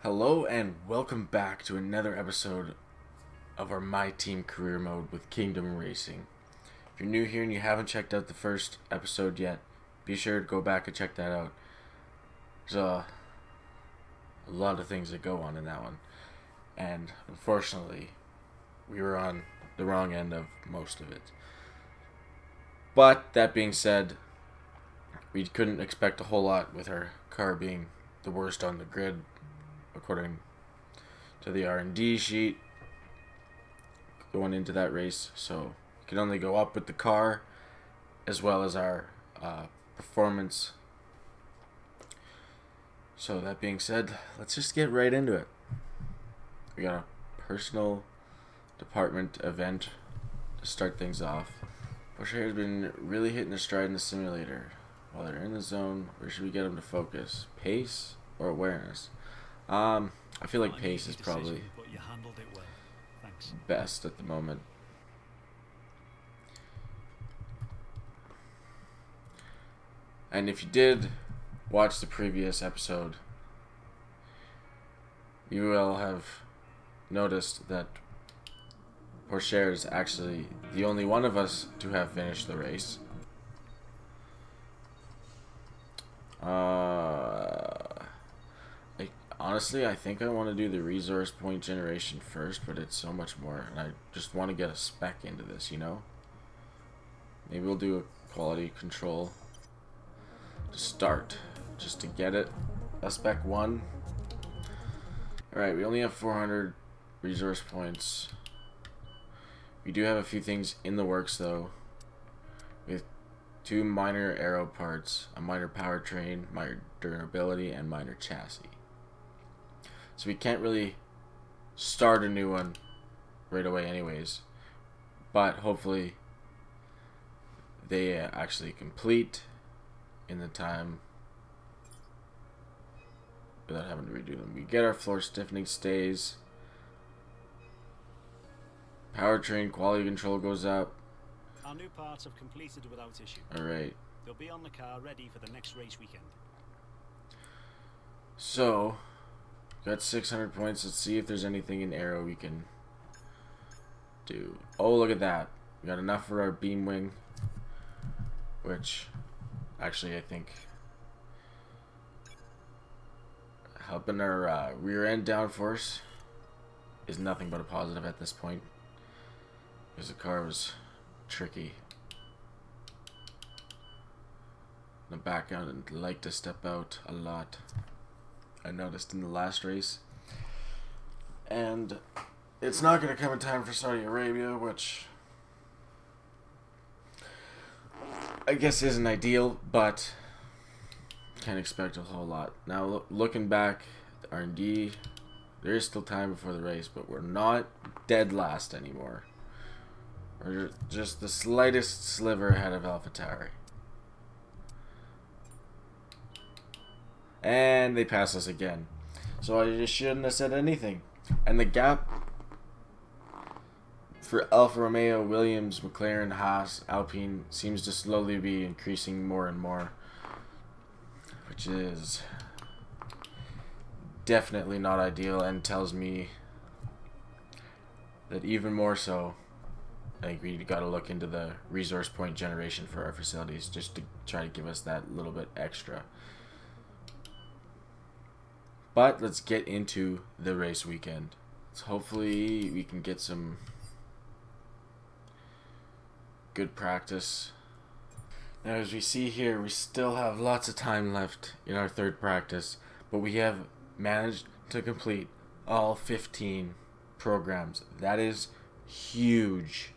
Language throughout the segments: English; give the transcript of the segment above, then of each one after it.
Hello and welcome back to another episode of our My Team Career Mode with Kingdom Racing. If you're new here and you haven't checked out the first episode yet, be sure to go back and check that out. There's a lot of things that go on in that one, and unfortunately, we were on the wrong end of most of it. But that being said, we couldn't expect a whole lot with our car being the worst on the grid according to the R&D sheet going into that race. So we can only go up with the car as well as our performance. So that being said, let's just get right into it. We got a personal department event to start things off. Porsche has been really hitting their stride in the simulator. While they're in the zone, where should we get them to focus? Pace or awareness? I feel like pace is probably best at the moment. And if you did watch the previous episode, you will have noticed that Porsche is actually the only one of us to have finished the race. Honestly, I think I want to do the resource point generation first, but it's so much more, and I just want to get a spec into this, you know? Maybe we'll do a quality control to start, just to get it. A spec 1. Alright, we only have 400 resource points. We do have a few things in the works, though. With 2 minor aero parts, a minor powertrain, minor durability, and minor chassis. So we can't really start a new one right away anyways. But hopefully they actually complete in the time without having to redo them. We get our floor stiffening stays. Powertrain quality control goes up. Our new parts have completed without issue. Alright. They'll be on the car ready for the next race weekend. So got 600 points. Let's see if there's anything in aero we can do. Oh, look at that. We got enough for our beam wing, which actually I think helping our rear end downforce is nothing but a positive at this point, because the car was tricky. The back end like to step out a lot, I noticed in the last race. And it's not going to come in time for Saudi Arabia, which I guess isn't ideal, but can't expect a whole lot. Now, looking back, the R&D, there is still time before the race, but we're not dead last anymore. We're just the slightest sliver ahead of AlphaTauri. And they pass us again. So I just shouldn't have said anything. And the gap for Alfa Romeo, Williams, McLaren, Haas, Alpine seems to slowly be increasing more and more, which is definitely not ideal, and tells me that even more so, I think we got to look into the resource point generation for our facilities, just to try to give us that little bit extra. But let's get into the race weekend. So hopefully we can get some good practice. Now, as we see here, we still have lots of time left in our third practice, but we have managed to complete all 15 programs. That is huge.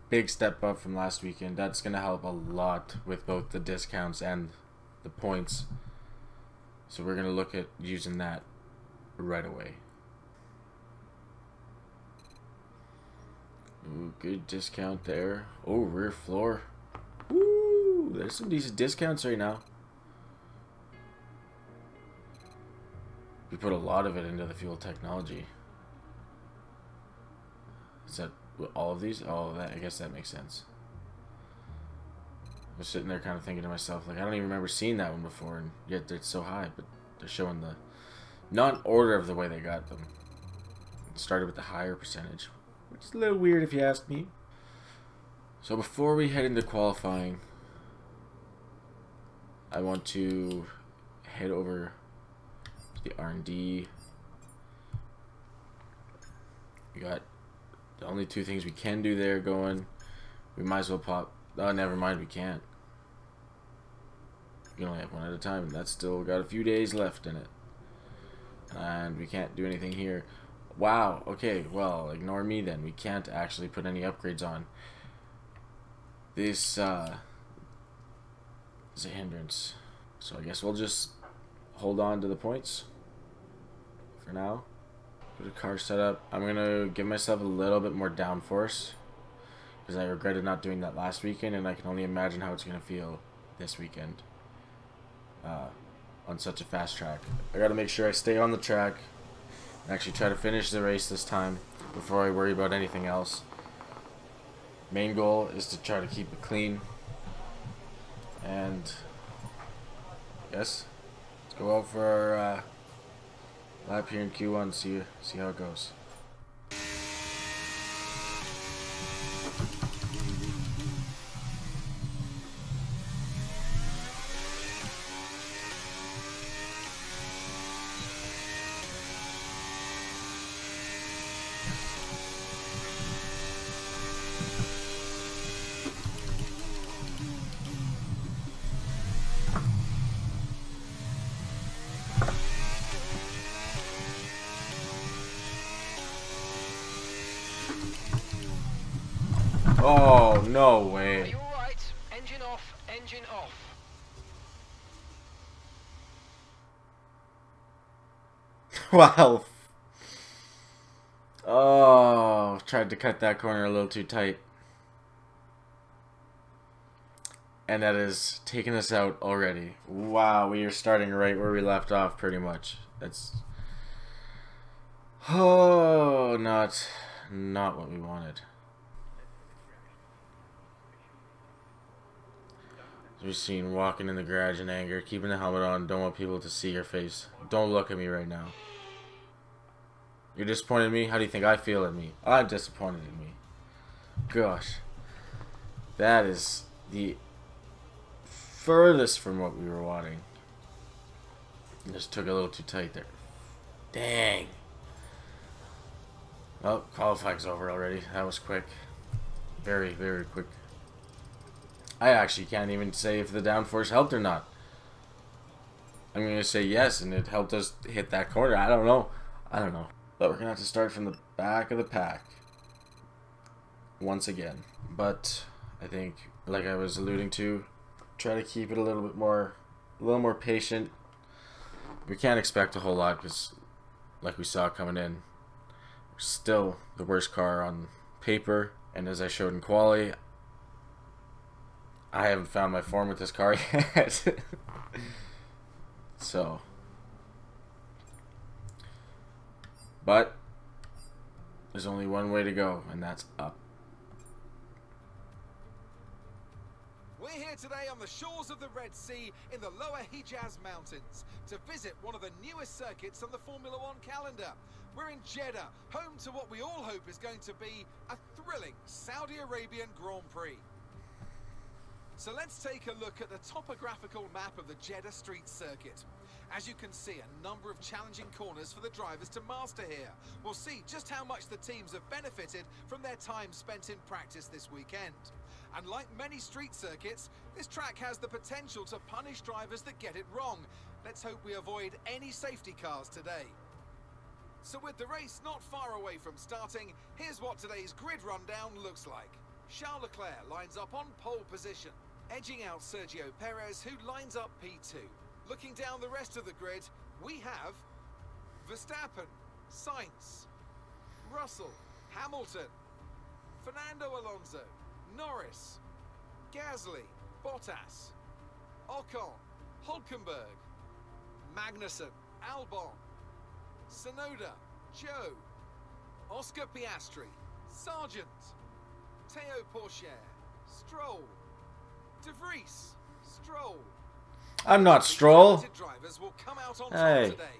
Big step up from last weekend. That's going to help a lot with both the discounts and the points. So we're going to look at using that right away. Ooh, good discount there. Oh, rear floor. Ooh, there's some decent discounts right now. We put a lot of it into the fuel technology. Is that all of these? Oh, I guess that makes sense. I was sitting there kind of thinking to myself, like, I don't even remember seeing that one before, and yet it's so high, but they're showing the Not in order of the way they got them. It started with the higher percentage, which is a little weird if you ask me. So before we head into qualifying, I want to head over to the R&D. We got the only two things we can do there going. We might as well pop. Oh, never mind, we can't. You only have one at a time, and that's still got a few days left in it. And we can't do anything here. Wow, okay, well, ignore me then. We can't actually put any upgrades on. This is a hindrance. So I guess we'll just hold on to the points for now. Go to car setup. I'm going to give myself a little bit more downforce, because I regretted not doing that last weekend, and I can only imagine how it's going to feel this weekend on such a fast track. I got to make sure I stay on the track and actually try to finish the race this time before I worry about anything else. Main goal is to try to keep it clean, and yes, let's go out for our lap here in Q1, see how it goes. Oh, no way. Are you alright? Engine off, engine off. Wow. Oh, tried to cut that corner a little too tight. And that has taken us out already. Wow, we are starting right where we left off pretty much. That's... Oh, not what we wanted. You're seen walking in the garage in anger, keeping the helmet on, don't want people to see your face. Don't look at me right now. You're disappointed in me? How do you think I feel at me? I'm disappointed in me. Gosh. That is the furthest from what we were wanting. Just took a little too tight there. Dang. Well, qualifying's over already. That was quick. Very, very quick. I actually can't even say if the downforce helped or not. I'm going to say yes, and it helped us hit that corner. I don't know. But we're going to have to start from the back of the pack. Once again. But I think, like I was alluding to, try to keep it a little more patient. We can't expect a whole lot because, like we saw coming in, we're still the worst car on paper. And as I showed in quali, I haven't found my form with this car yet. So. But there's only one way to go, and that's up. We're here today on the shores of the Red Sea in the lower Hijaz Mountains to visit one of the newest circuits on the Formula One calendar. We're in Jeddah, home to what we all hope is going to be a thrilling Saudi Arabian Grand Prix. So let's take a look at the topographical map of the Jeddah Street Circuit. As you can see, a number of challenging corners for the drivers to master here. We'll see just how much the teams have benefited from their time spent in practice this weekend. And like many street circuits, this track has the potential to punish drivers that get it wrong. Let's hope we avoid any safety cars today. So with the race not far away from starting, here's what today's grid rundown looks like. Charles Leclerc lines up on pole position, edging out Sergio Perez, who lines up P2. Looking down the rest of the grid, we have Verstappen, Sainz, Russell, Hamilton, Fernando Alonso, Norris, Gasly, Bottas, Ocon, Hulkenberg, Magnussen, Albon, Tsunoda, Joe, Oscar Piastri, Sargent, Teo Pourchaire, Stroll, De Vries, Stroll. I'm not Stroll. Drivers will come out on top Hey. today.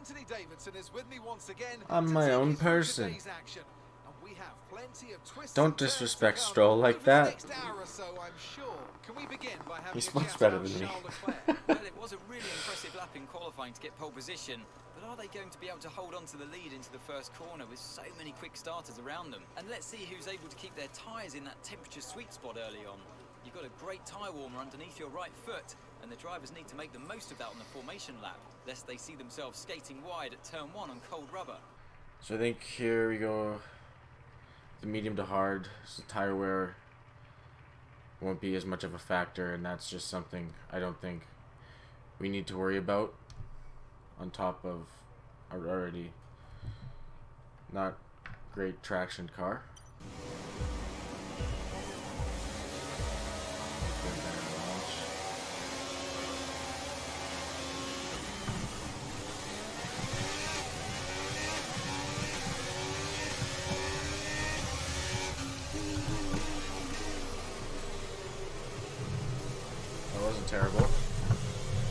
Anthony Davidson is with me once again. I'm to my take own you through person. today's action. And we have plenty of twists Don't and turns disrespect to come Stroll like over that. The next hour or so, I'm sure. Can we begin by having He's a much chat better about than me. Charles Leclerc? Well, it was a really impressive lap in qualifying to get pole position, but are they going to be able to hold on to the lead into the first corner with so many quick starters around them? And let's see who's able to keep their tyres in that temperature sweet spot early on. You've got a great tyre warmer underneath your right foot, and the drivers need to make the most of that on the formation lap, lest they see themselves skating wide at turn 1 on cold rubber. So I think here we go. The medium to hard, so tire wear won't be as much of a factor, and that's just something I don't think we need to worry about on top of our already not great traction car. That wasn't terrible.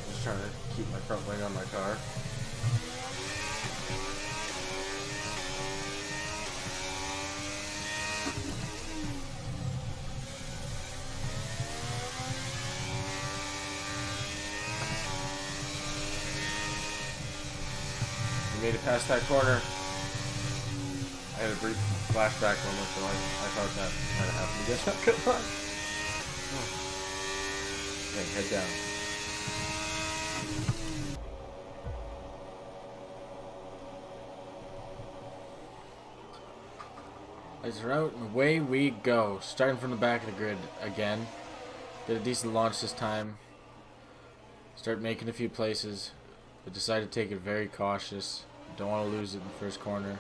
Just trying to keep my front wing on my car. We made it past that corner. I had a brief flashback moment, so I thought that might have happened again. Come on. Okay, head down. Lights are out and away we go. Starting from the back of the grid again. Did a decent launch this time. Start making a few places, but decided to take it very cautious. Don't want to lose it in the first corner.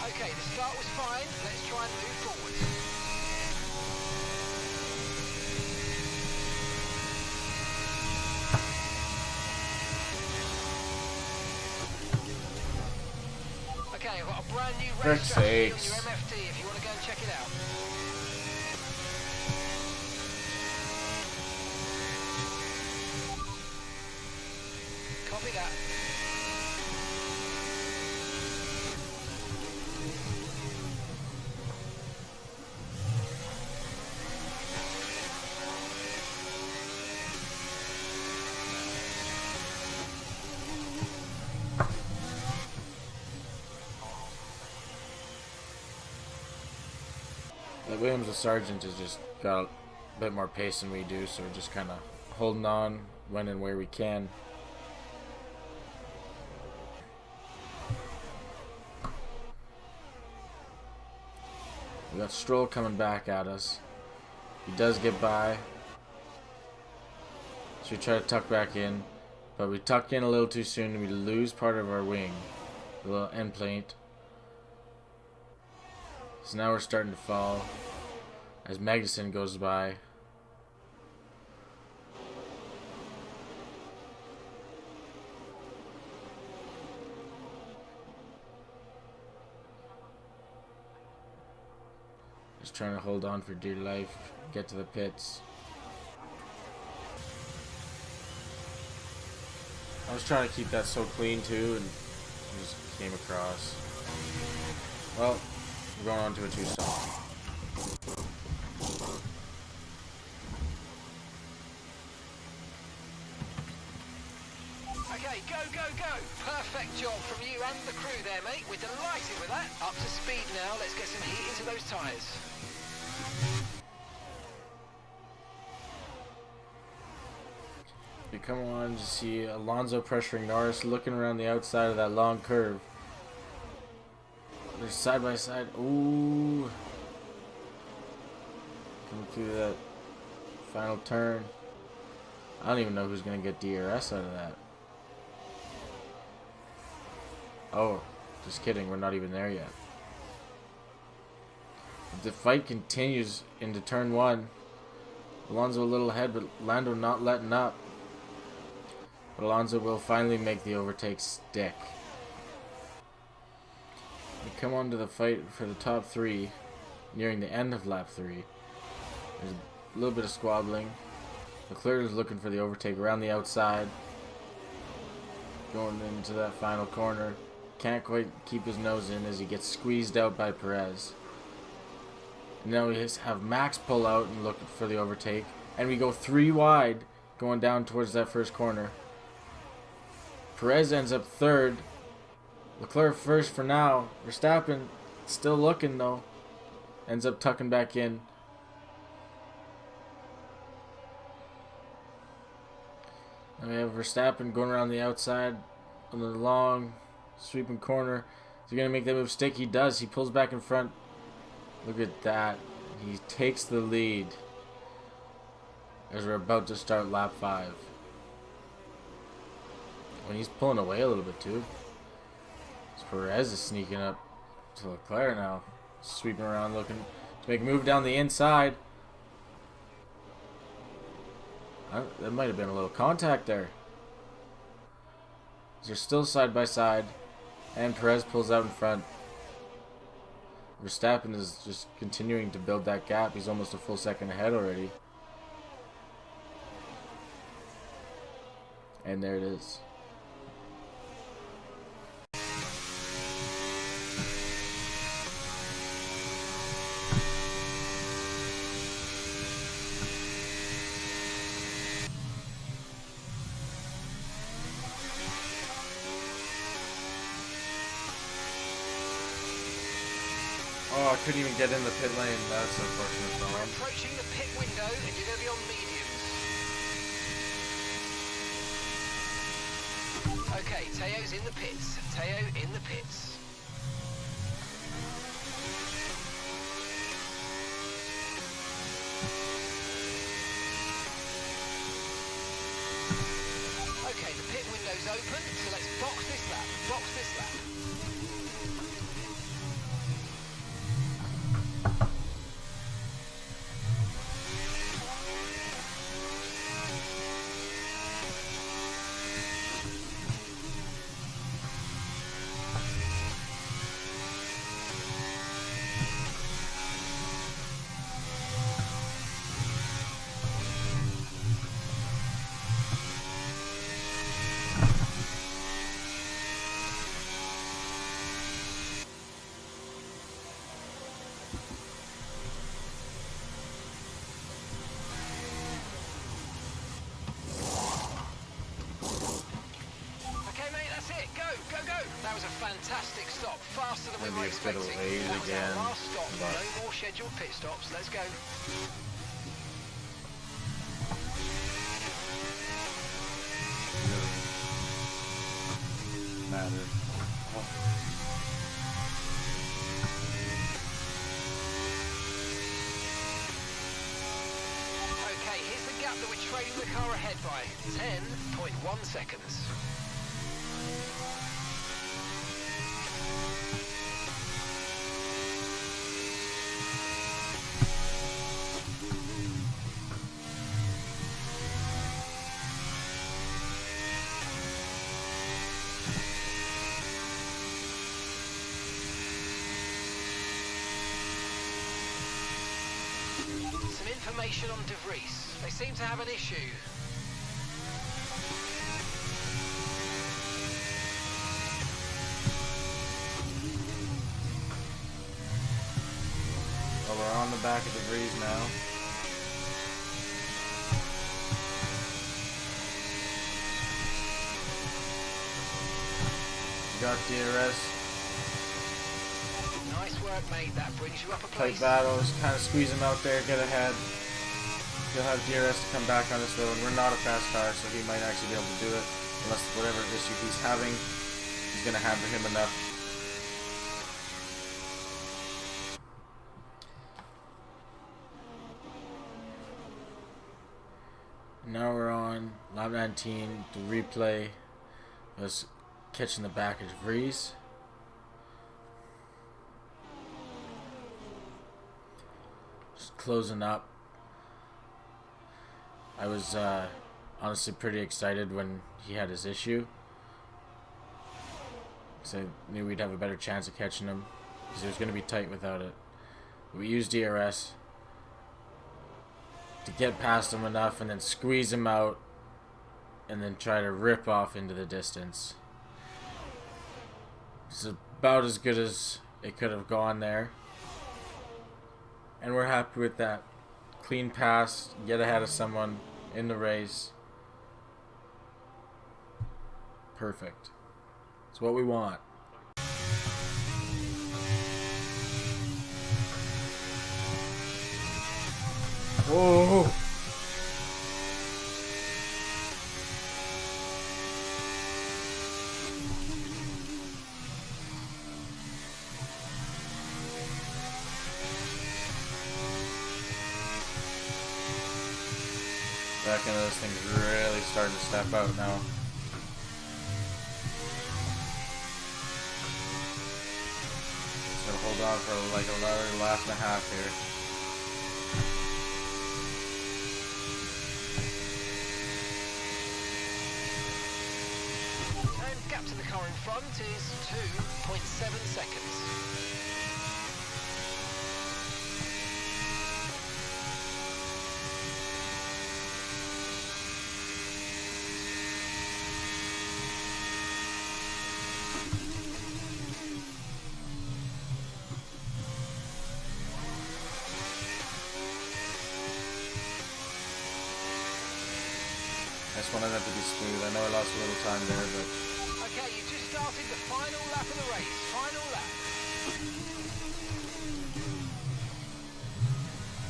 Okay, the start was fine. Let's try and move forward. Okay, I've got a brand new For race strategy on sakes. your MFT if you want to go and check it out. Copy that. Williams with Sargent has just got a bit more pace than we do, so we're just kind of holding on when and where we can. We got Stroll coming back at us. He does get by. So we try to tuck back in, but we tuck in a little too soon and we lose part of our wing, the little end plate. So now we're starting to fall as Magnussen goes by. Just trying to hold on for dear life, get to the pits. I was trying to keep that so clean too, and just came across. Well, we're going on to a 2-stop. Okay, go, go, go. Perfect job from you and the crew there, mate. We're delighted with that. Up to speed now. Let's get some heat into those tyres. You come on to see Alonso pressuring Norris, looking around the outside of that long curve. They're side by side. Ooh. Coming through that final turn. I don't even know who's going to get DRS out of that. Oh, just kidding. We're not even there yet. The fight continues into turn 1. Alonso a little ahead, but Lando not letting up. But Alonso will finally make the overtake stick. We come on to the fight for the top 3, nearing the end of lap 3. There's a little bit of squabbling. Leclerc is looking for the overtake around the outside. Going into that final corner. Can't quite keep his nose in as he gets squeezed out by Perez. Now we have Max pull out and look for the overtake. And we go 3 wide going down towards that first corner. Perez ends up 3rd. Leclerc first for now. Verstappen still looking though. Ends up tucking back in. And we have Verstappen going around the outside on the long sweeping corner. Is he going to make that move stick? He does. He pulls back in front. Look at that. He takes the lead as we're about to start lap 5. When he's pulling away a little bit too. Perez is sneaking up to Leclerc now. Sweeping around looking to make a move down the inside. That might have been a little contact there. They're still side by side. And Perez pulls out in front. Verstappen is just continuing to build that gap. He's almost a full second ahead already. And there it is. Oh, I couldn't even get in the pit lane. That's unfortunate. We're approaching the pit window and you're going to be on mediums. Okay, Teo's in the pits. Teo in the pits. Okay, the pit window's open, so let's box this lap. Box this lap. That was a fantastic stop, faster than we were expecting. That was our last stop. No more scheduled pit stops. Let's go. Matter. Okay, here's the gap that we're trailing the car ahead by. 10.1 seconds. Information on De Vries. They seem to have an issue. Well, we're on the back of De Vries now. We got DRS. Nice work, mate. That brings you up a place. Tight battles, kind of squeeze him out there, get ahead. He'll have DRS to come back on us though, and we're not a fast car, so he might actually be able to do it. Unless whatever issue he's having, he's going to hammer him enough. Lap 19, the replay was catching the back of Vries. Just closing up. I was honestly pretty excited when he had his issue. So I knew we'd have a better chance of catching him because it was going to be tight without it. We used DRS to get past him enough and then squeeze him out and then try to rip off into the distance. It's about as good as it could have gone there. And we're happy with that. Clean pass, get ahead of someone in the race. Perfect. It's what we want. Whoa! Back into this thing's really starting to step out now. Just gonna hold on for like another lap and a half here. And gap to the car in front is 2.7 seconds. I just wanted that to be smooth. I know I lost a little time there, but Okay, you just started the final lap of the race. Final lap.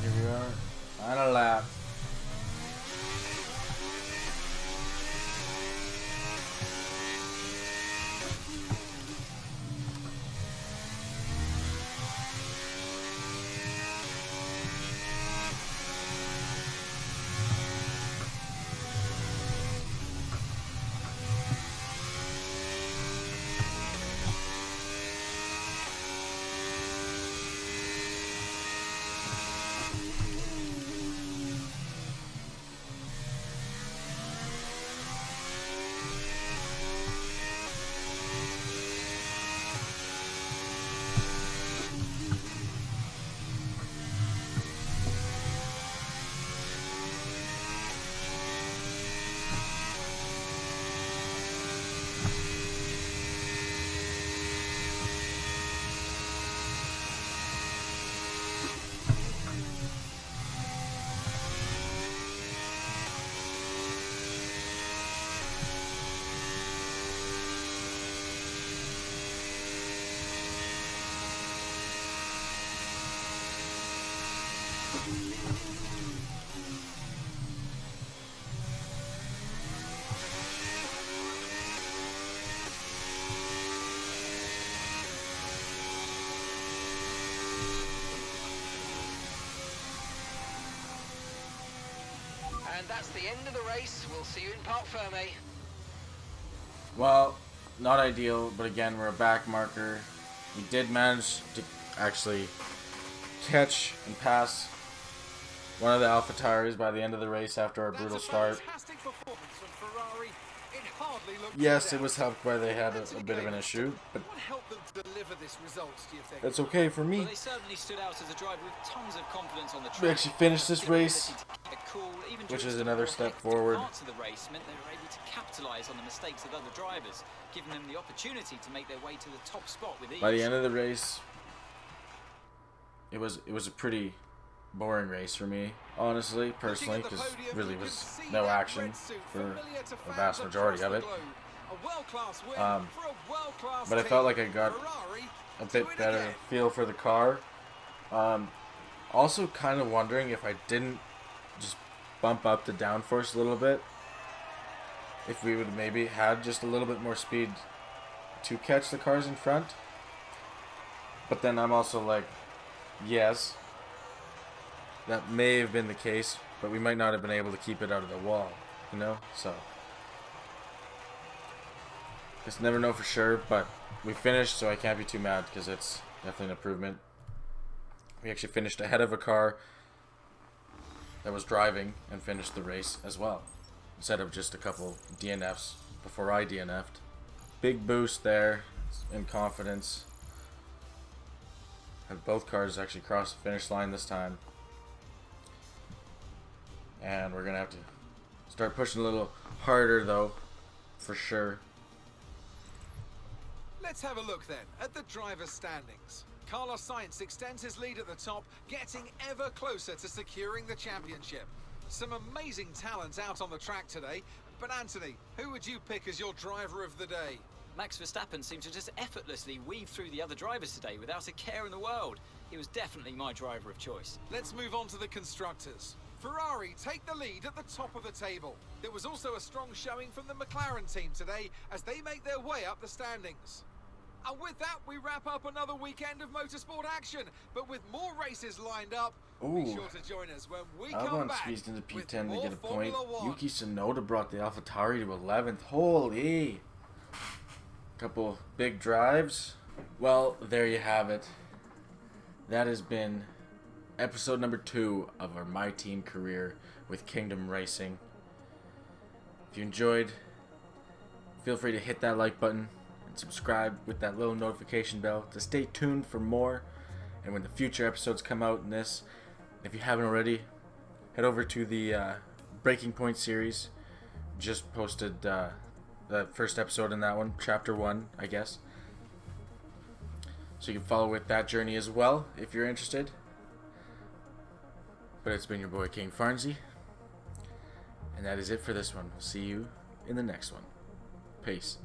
here we are. Final lap. And that's the end of the race. We'll see you in Parc Fermé. Well, not ideal, but again, we're a back marker. We did manage to actually catch and pass one of the AlphaTauris by the end of the race after our brutal start. Fantastic performance from Ferrari. It hardly looked Yes, in it was doubt. helped by they had a bit of an issue, but What helped them deliver this result, do you think? that's okay for me. Well, they certainly stood out as a driver with tons of confidence on the track. We actually finished this The race, ability to keep it cool, even which during is some another more step hectic forward. Parts of the race meant they were able to capitalise on the mistakes of other drivers, giving them the opportunity to make their way to the top spot with ease. By the end of the race, it was a pretty boring race for me, honestly, personally, because really was no action for a vast majority of it. But I felt like I got a bit better feel for the car. Also kind of wondering if I didn't just bump up the downforce a little bit, if we would maybe had just a little bit more speed to catch the cars in front. But then I'm also like, yes, that may have been the case, but we might not have been able to keep it out of the wall. you know, so just never know for sure, but we finished, so I can't be too mad because it's definitely an improvement. We actually finished ahead of a car that was driving and finished the race as well, instead of just a couple DNFs before I DNF'd. Big boost there in confidence. And both cars actually crossed the finish line this time. And we're going to have to start pushing a little harder though, for sure. Let's have a look then at the driver's standings. Carlos Sainz extends his lead at the top, getting ever closer to securing the championship. Some amazing talent out on the track today, but Anthony, who would you pick as your driver of the day? Max Verstappen seemed to just effortlessly weave through the other drivers today without a care in the world. He was definitely my driver of choice. Let's move on to the constructors. Ferrari take the lead at the top of the table. There was also a strong showing from the McLaren team today as they make their way up the standings. And with that, we wrap up another weekend of motorsport action. But with more races lined up, be sure to join us when we come Albon back squeezed into with P10 to more get a point. Formula One. Yuki Tsunoda brought the AlphaTauri to 11th. Holy! Couple big drives. Well, there you have it. That has been episode number 2 of our My Team career with Kingdom Racing. If you enjoyed, feel free to hit that like button and subscribe with that little notification bell to stay tuned for more. And when the future episodes come out in this, if you haven't already, head over to the Breaking Point series. Just posted the first episode in that one, chapter 1, I guess. So you can follow with that journey as well if you're interested. But it's been your boy King Farnsy, and that is it for this one. We'll see you in the next one. Peace.